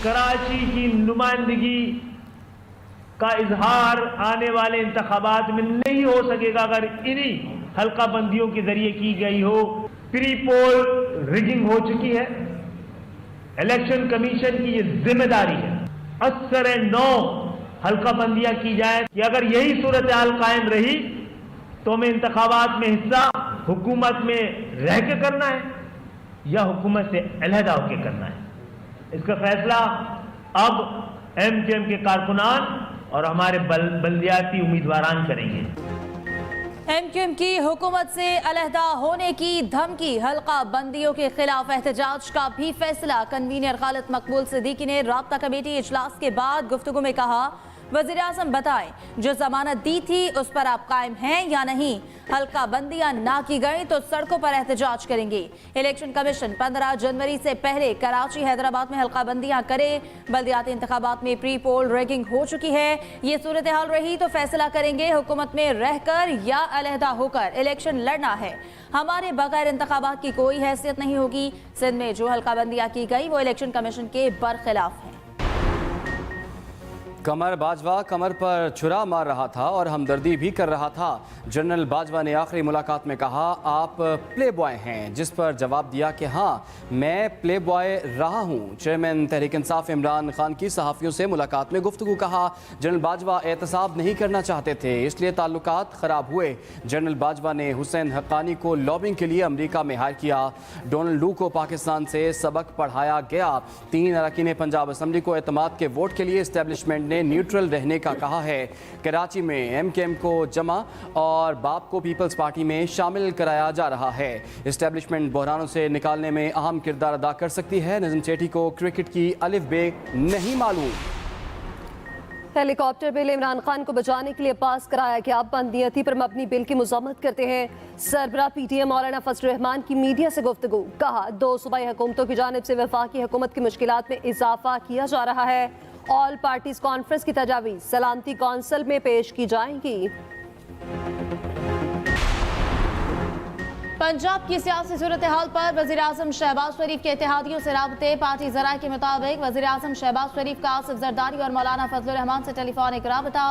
कराची की नुमाइंदगी का इजहार आने वाले इंतखाबात में नहीं हो सकेगा अगर इन्हीं हल्का बंदियों के जरिए की गई हो। प्री पोल रिगिंग हो चुकी है। इलेक्शन कमीशन की ये जिम्मेदारी है असर नौ हल्का बंदियां की जाए कि अगर यही सूरत हाल कायम रही तो हमें इंतखाबात में हिस्सा हुकूमत में रह के करना है या हुकूमत से अलहदा होकर करना है। इसका फैसला अब MKM के कारकुनान और हमारे बल्दियाती उम्मीदवारान करेंगे। MKM की हुकूमत से अलहदा होने की धमकी, हल्का बंदियों के खिलाफ एहतजाज का भी फैसला। कन्वीनर खालिद मकबूल सिद्दीकी ने राब्ता कमेटी इजलास के बाद गुफ्तगू में कहा, वज़ीर आज़म बताएं जो जमानत दी थी उस पर आप कायम हैं या नहीं। हल्का बंदियां ना की गई तो सड़कों पर एहतजाज करेंगे। इलेक्शन कमीशन 15 जनवरी से पहले कराची हैदराबाद में हल्का बंदियां करे। बल्दियाती इंतखाबात में प्री पोल रैगिंग हो चुकी है। ये सूरत हाल रही तो फैसला करेंगे हुकूमत में रहकर या अलहदा होकर इलेक्शन लड़ना है। हमारे बगैर इंतखाबात की कोई हैसियत नहीं होगी। सिंध में जो हल्का बंदियां की गई वो इलेक्शन कमीशन के बरखिलाफ है। कमर बाजवा कमर पर छुरा मार रहा था और हमदर्दी भी कर रहा था। जनरल बाजवा ने आखिरी मुलाकात में कहा, आप प्ले बॉय हैं, जिस पर जवाब दिया कि हाँ मैं प्ले बॉय रहा हूँ। चेयरमैन तहरीक इंसाफ इमरान खान की सहाफ़ियों से मुलाकात में गुफ्तगू कहा, जनरल बाजवा एहतसाब नहीं करना चाहते थे इसलिए ताल्लुकात ख़राब हुए। जनरल बाजवा ने हुसैन हक्कानी को लॉबिंग के लिए अमरीका में हायर किया। डोनाल्ड लू को पाकिस्तान से सबक पढ़ाया गया। 3 अरकान पंजाब असम्बली को एतमाद के वोट के लिए इस्टेब्लिशमेंट ने न्यूट्रल रहने का कहा है। कराची में MKM को जमा और बाप को पीपल्स पार्टी में शामिल कराया जा रहा है। इस्टेब्लिशमेंट बहरानों से निकालने में अहम किरदार अदा कर सकती है। नज़म सेठी को क्रिकेट की अलिफ बे नहीं मालूम। हेलीकॉप्टर बिल इमरान खान को बचाने के लिए पास कराया गया। बंदियती पर मबनी बिल की मज़म्मत करते हैं सरबराह PTM मौलाना फजल रहमान की मीडिया से गुफ्तगू। कहा, 2 सूबाई हुकूमतों की जानिब से वफाकी हुकूमत की मुश्किलात में इजाफा किया जा रहा है। ऑल पार्टीज कॉन्फ्रेंस की तजावीज़ सलामती कौंसिल में पेश की जाएंगी। पंजाब की सियासी सूरत हाल पर वज़ीर आज़म शहबाज शरीफ के इत्तेहादियों से राबते। पार्टी ज़राए के मुताबिक वज़ीर आज़म शहबाज शरीफ का आसिफ जरदारी और मौलाना फजल रहमान से टेलीफोनिक राबता।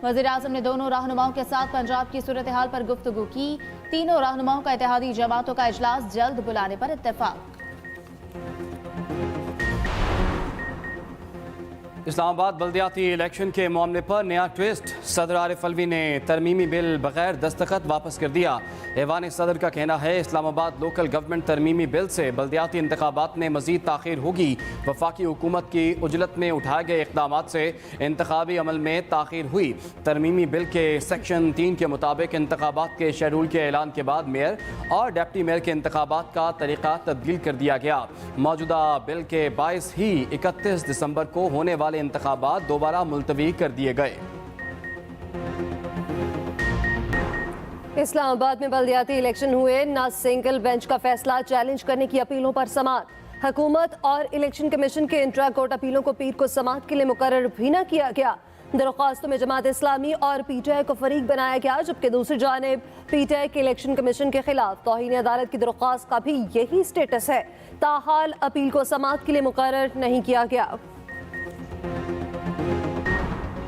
वज़ीर आज़म ने दोनों रहनुमाओं के साथ पंजाब की सूरत हाल पर गुफ्तगू की। तीनों रहनुमाओं का इत्तेहादी जमातों का इजलास जल्द बुलाने पर इत्तेफाक। इस्लामाबाद बल्दियाती इलेक्शन के मामले पर नया ट्विस्ट। सदर आरिफ अलवी ने तरमीमी बिल बगैर दस्तखत वापस कर दिया। ऐवान सदर का कहना है इस्लामाबाद लोकल गवर्नमेंट तरमीमी बिल से बल्दियाती इंतखाबात में मजीद ताख़ीर होगी। वफाकी हुकूमत की उजलत में उठाए गए इक़दाम से इंतखाबी अमल में ताख़ीर हुई। तरमीमी बिल के सेक्शन 3 के मुताबिक इंतखाबात के शेड्यूल के ऐलान के बाद मेयर और डिप्टी मेयर के इंतखाबात का तरीक़ा तब्दील कर दिया गया। मौजूदा बिल के बायस ही 31 दिसंबर को होने वाले इंतखाबात दोबारा मुलतवी कर दिए गए। इस्लामाबाद में बल्दियाती इलेक्शन हुए, न सिंगल बेंच का फैसला चैलेंज करने की अपीलों पर समाअत। हुकूमत और इलेक्शन कमीशन के इंट्रा कोर्ट अपीलों को पीर को समाअत के लिए मुकर्रर भी न किया गया। दरख्वास्तों में जमात इस्लामी और PTI को फरीक बनाया गया, जबकि दूसरी जानिब PTI के इलेक्शन कमीशन के खिलाफ तौहीन अदालत की दरख्वास्त का भी यही स्टेटस है। ताहाल अपील को समाअत के लिए मुकर्रर नहीं किया गया।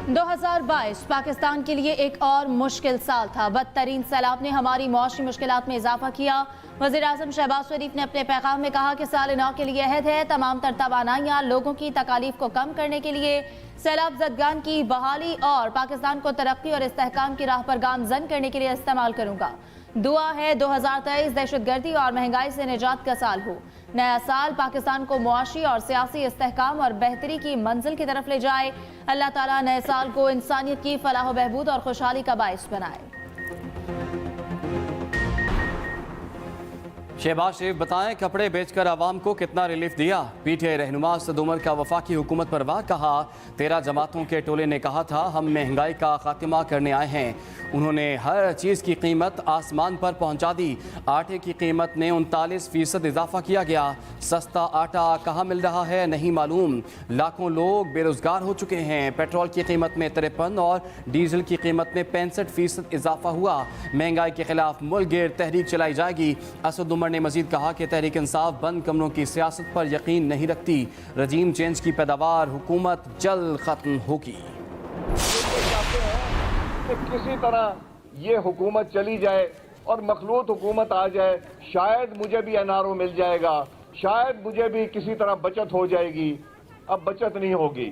2022 पाकिस्तान के लिए एक और मुश्किल साल था। बदतरीन सैलाब ने हमारी मौशी मुश्किलात में इजाफा किया। वज़ीर आज़म शहबाज शरीफ ने अपने पैगाम में कहा कि साल नौ के लिए अहद है तमाम तर तवानाइयाँ लोगों की तकालीफ को कम करने के लिए, सैलाब ज़दगान की बहाली और पाकिस्तान को तरक्की और इस्तेहकाम की राह पर गामजन करने के लिए इस्तेमाल करूँगा। दुआ है 2023 दहशतगर्दी और महंगाई से निजात का साल हो। नया साल पाकिस्तान को मुआशी और सियासी इस्तेहकाम और बेहतरी की मंजिल की तरफ ले जाए। अल्लाह ताला नए साल को इंसानियत की फलाह बहबूद और खुशहाली का बाइस बनाए। शहबाज शरीफ बताएं कपड़े बेचकर आवाम को कितना रिलीफ दिया। PTI रहनुमा असद उमर का वफाकी हुकूमत पर वार। कहा, 13 जमातों के टोले ने कहा था हम महंगाई का खात्मा करने आए हैं। उन्होंने हर चीज़ की कीमत आसमान पर पहुंचा दी। आटे की कीमत में 39% इजाफा किया गया। सस्ता आटा कहाँ मिल रहा है नहीं मालूम। लाखों लोग बेरोजगार हो चुके हैं। पेट्रोल की कीमत में 53 और डीजल की कीमत में 65% इजाफा हुआ। महंगाई के खिलाफ मुल्क गिर तहरीक चलाई जाएगी। असद उमर उमर ने मजीद कहा कि तहरीक इंसाफ बंद कमरों की सियासत पर यकीन नहीं रखती। रजीम चेंज की पैदावार हुकूमत जल्द खत्म होगी। कि किसी तरह ये हुकूमत चली जाए और मखलूत हुकूमत आ जाए, शायद मुझे भी एनआरओ मिल जाएगा, शायद मुझे भी किसी तरह बचत हो जाएगी। अब बचत नहीं होगी।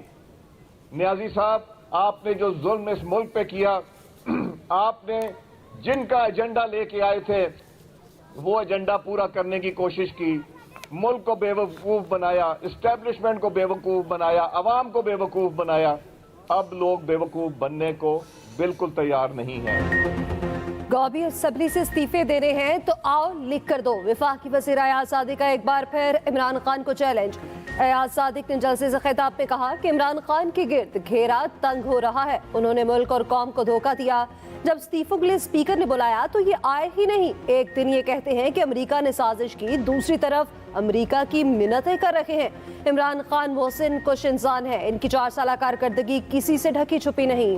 नियाजी साहब, आपने जो जुल्म इस मुल्क पे किया, आपने जिनका एजेंडा लेके आए थे वो एजेंडा पूरा करने की कोशिश की, मुल्क को बेवकूफ बनाया, इस्टेब्लिशमेंट को बेवकूफ बनाया, अवाम को बेवकूफ बनाया। अब लोग बेवकूफ बनने को बिल्कुल तैयार नहीं हैं। गौबी असम्बली से इस्तीफे देने हैं तो आओ लिख कर दो। वफाकी वज़ीर अयाज सादिक का एक बार फिर इमरान खान को चैलेंज। अयाज सादिक ने जलसे से खिताब में कहा कि इमरान खान के गिर्द घेरा तंग हो रहा है। उन्होंने मुल्क और कौम को धोखा दिया। जब इस्तीफों के लिए स्पीकर ने बुलाया तो ये आए ही नहीं। एक दिन ये कहते हैं कि अमेरिका ने साजिश की, दूसरी तरफ अमेरिका की मिन्नतें कर रहे हैं। इमरान खान मोहसिन कुछ इंसान है, इनकी 4 साल कारकर्दगी किसी से ढकी छुपी नहीं।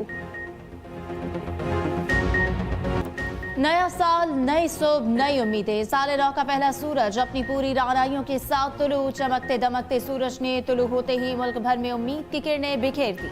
नया साल, नई सुबह, नई उम्मीदें। साल नौ का पहला सूरज अपनी पूरी रानाइयों के साथ तुलू। चमकते दमकते सूरज ने तुलू होते ही मुल्क भर में उम्मीद की किरणें बिखेर दी।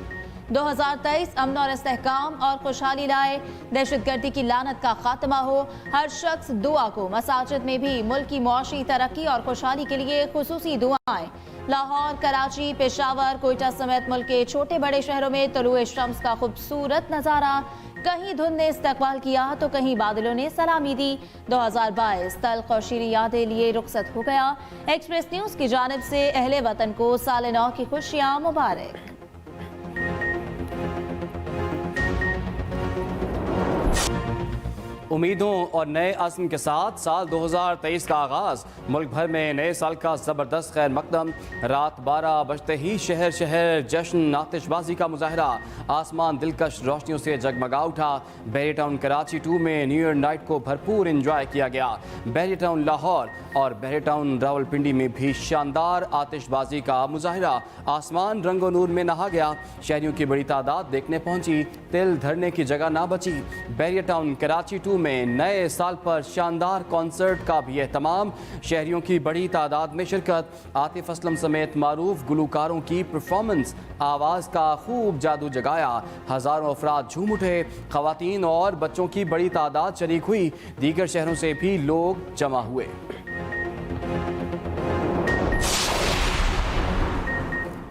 2023 अमन और इस्तेहकाम और खुशहाली लाए। दहशतगर्दी की लानत का खात्मा हो। हर शख्स दुआ को। मसाजिद में भी मुल्क की मुआशी तरक्की और खुशहाली के लिए खुसूसी दुआएं। लाहौर, कराची, पेशावर, कोयटा समेत मुल्क के छोटे बड़े शहरों में तुलुए शम्स का खूबसूरत नज़ारा। कहीं धुंध ने इस्तकबाल किया तो कहीं बादलों ने सलामी दी। 2022 तल्ख और शीरी यादें लिए रुखसत हो गया। एक्सप्रेस न्यूज की जानिब से अहले वतन को साल नौ की खुशियां मुबारक। उम्मीदों और नए अज़्म के साथ साल 2023 का आगाज़। मुल्क भर में नए साल का ज़बरदस्त खैर मकदम। रात 12 बजते ही शहर शहर जश्न, आतिशबाजी का मुजाहरा। आसमान दिलकश रोशनियों से जगमगा उठा। बहरी टाउन कराची 2 में न्यू ईयर नाइट को भरपूर इंजॉय किया गया। बहरी टाउन लाहौर और बहरी टाउन रावलपिंडी में भी शानदार आतिशबाजी का मुजाहरा। आसमान रंगो नूर में नहा गया। शहरियों की बड़ी तादाद देखने पहुंची। तिल धरने की जगह ना बची। बहरी टाउन कराची 2 में नए साल पर शानदार कॉन्सर्ट का भी एहतमाम। शहरियों की बड़ी तादाद में शिरकत। आतिफ असलम समेत मारूफ गुलकारों की परफॉर्मेंस। आवाज़ का खूब जादू जगाया। हज़ारों अफराद झूम उठे। ख़वातीन और बच्चों की बड़ी तादाद शरीक हुई। दीगर शहरों से भी लोग जमा हुए।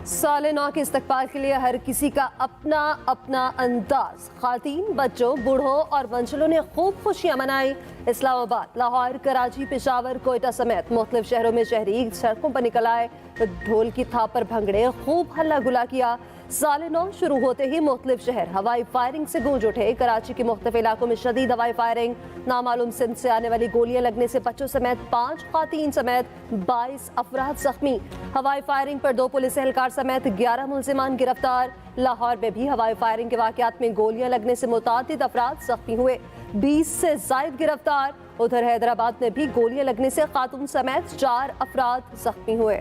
साल नौ के इस्तकबाल के लिए हर किसी का अपना अपना अंदाज। खातीन, बच्चों, बूढ़ों और मंचलों ने खूब खुशियां मनाई। इस्लामाबाद, लाहौर, कराची, पेशावर, कोयटा समेत मुख्तलिफ शहरों में शहरी सड़कों पर निकल आए। ढोल की थाप पर भंगड़े खूब हल्ला गुला किया। साल नौ शुरू होते ही मुख्तलिफ शहर हवाई फायरिंग से गूंज उठे। कराची के मुख्तलिफ इलाकों में शदीद हवाई फायरिंग। नामालूम सिंध से आने वाली गोलियां लगने से बच्चों समेत 5 खातीन समेत 22 अफराद जख्मी। हवाई फायरिंग पर 2 पुलिस एहलकार समेत 11 मुल्जिमान गिरफ्तार। लाहौर में भी हवाई फायरिंग के वाकयात में गोलियां लगने से मुतादिद अफराद जख्मी हुए। 20 से जायद गिरफ्तार। उधर हैदराबाद में भी गोलियां लगने से खातून समेत 4 अफराद जख्मी हुए।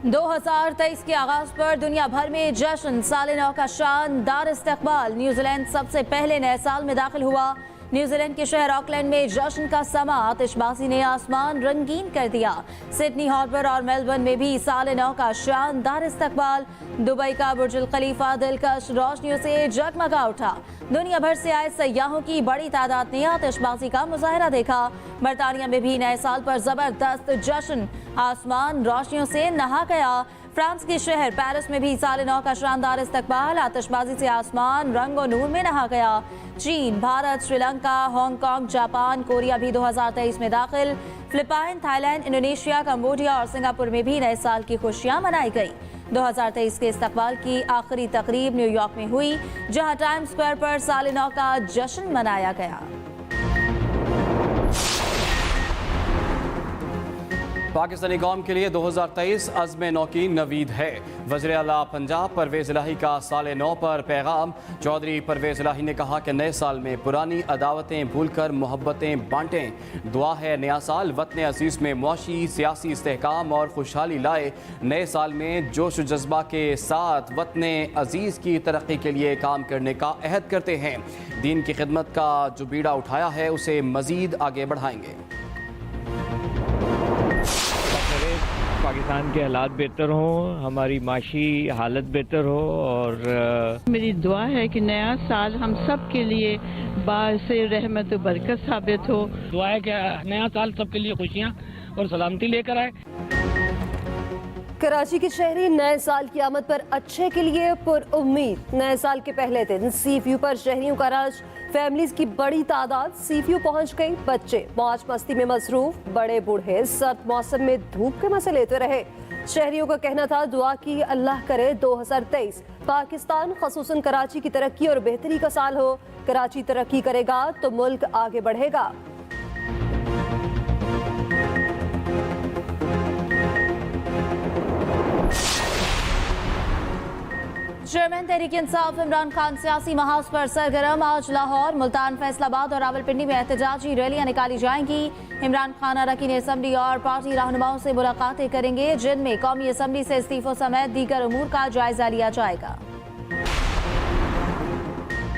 2023 के आगाज पर दुनिया भर में जश्न। साल नौ का शानदार इस्तकबाल। न्यूजीलैंड सबसे पहले नए साल में दाखिल हुआ। न्यूजीलैंड के शहर ऑकलैंड में जश्न का समा। आतिशबाजी ने आसमान रंगीन कर दिया। सिडनी, हार्बर और मेलबर्न में भी साल नौ का शानदार इस्तकबाल। दुबई का बुर्ज खलीफा दिलकश रोशनियों से जगमगा उठा। दुनिया भर से आए सयाहों की बड़ी तादाद ने आतिशबाजी का मुजाहरा देखा। बरतानिया में भी नए साल पर जबरदस्त जश्न। आसमान रोशनियों से नहा गया। फ्रांस के शहर पेरिस में भी साल नौ का शानदार इस्तकबाल। आतिशबाजी से आसमान रंगो नूर में नहा गया। चीन, Bharat, Sri Lanka, Hong Kong, Japan, Korea भी 2023 में दाखिल। फिलिपाइन, थाईलैंड, इंडोनेशिया, कंबोडिया और सिंगापुर में भी नए साल की खुशियां मनाई गई। 2023 के इस्तकबाल की आखिरी तकरीब न्यूयॉर्क में हुई, जहां टाइम्स स्क्वायर पर साल नौ का जश्न मनाया गया। पाकिस्तानी कौम के लिए 2023 अज़्म नौ की नवीद है। वज़ीर आला पंजाब परवेज़ इलाही का साल नौ पर पैगाम। चौधरी परवेज़ इलाही ने कहा कि नए साल में पुरानी अदावतें भूलकर मोहब्बतें बांटें। दुआ है नया साल वतन अज़ीज़ में मुआशी सियासी इस्तेहकाम और खुशहाली लाए। नए साल में जोश व जज्बा के साथ वतन अज़ीज़ की तरक्की के लिए काम करने का अहद करते हैं। दीन की खिदमत का जो बीड़ा उठाया है उसे मज़ीद आगे बढ़ाएंगे। पाकिस्तान के हालात बेहतर हों, हमारी माशी हालत बेहतर हो और मेरी दुआ है कि नया साल हम सब के लिए बाइसे रहमत व बरकत साबित हो। दुआ है कि नया साल सबके लिए खुशियाँ और सलामती लेकर आए। कराची के शहरी नए साल की आमद पर अच्छे के लिए पुरउम्मीद। नए साल के पहले दिन सी व्यू पर शहरियों का रश, फैमिलीज की बड़ी तादाद सी व्यू पहुंच गई। बच्चे मौज मस्ती में मसरूफ, बड़े बूढ़े सर्द मौसम में धूप के मजे लेते रहे। शहरियों का कहना था दुआ की अल्लाह करे 2023 पाकिस्तान खसूसन कराची की तरक्की और बेहतरी का साल हो। कराची तरक्की करेगा तो मुल्क आगे बढ़ेगा। चेयरमैन तहरीक इंसाफ इमरान खान सियासी महाज पर सरगर्म। आज लाहौर, मुल्तान, फैसलाबाद और रावलपिंडी में एहतजाजी रैलियां निकाली जाएंगी। इमरान खान अरकान असेंबली और पार्टी रहनुमाओं से मुलाकातें करेंगे, जिनमें कौमी असेंबली से इस्तीफों समेत दीगर उमूर का जायजा लिया जाएगा।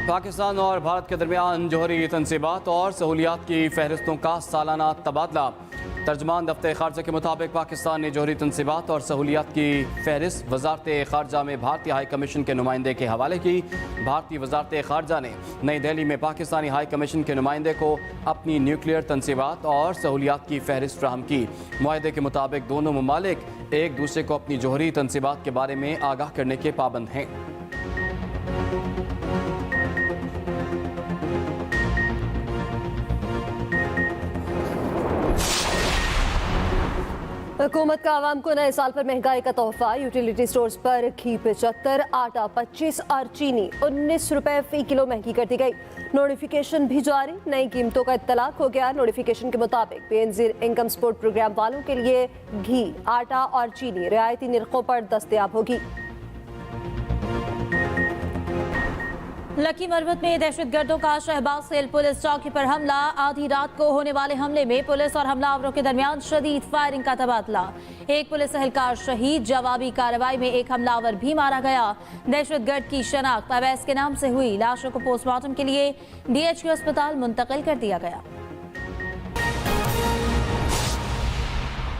पाकिस्तान और भारत के दरमियान जौहरी तनसीबात और सहूलियात की फहरिस्तों का सालाना तबादला। तर्जमान दफ्तर खारजा के मुताबिक पाकिस्तान ने जौहरी तनसीबात और सहूलियात की फहरिस्त वजारत खारजा में भारतीय हाई कमीशन के नुमाइंदे के हवाले की। भारतीय वजारत खारजा ने नई दिल्ली में पाकिस्तानी हाई कमीशन के नुमाइंदे को अपनी न्यूक्लियर तनसीबात और सहूलियात की फहरिस्त फ्राहम की। मुआहदे के मुताबिक दोनों ममालिक एक दूसरे को अपनी जौहरी तनसीबात के बारे में आगाह करने के पाबंद हैं। हुकूमत का आवाम को नए साल पर महंगाई का तोहफा। यूटिलिटी स्टोर्स पर घी 75, आटा 25 और चीनी 19 रुपए फी किलो महंगी कर दी गई। नोटिफिकेशन भी जारी, नई कीमतों का इत्तलाक हो गया। नोटिफिकेशन के मुताबिक बेनजीर इनकम सपोर्ट प्रोग्राम वालों के लिए घी, आटा और चीनी रियायती निर्खों पर दस्तयाब होगी। लकी मरवत में दहशतगर्दों का शहबाज सेल पुलिस चौकी पर हमला। आधी रात को होने वाले हमले में पुलिस और हमलावरों के दरमियान शदीद फायरिंग का तबादला। एक पुलिस एहलकार शहीद, जवाबी कार्रवाई में एक हमलावर भी मारा गया। दहशतगर्द की शनाख्त अवैस के नाम से हुई। लाशों को पोस्टमार्टम के लिए DHQ अस्पताल मुंतकिल कर दिया गया।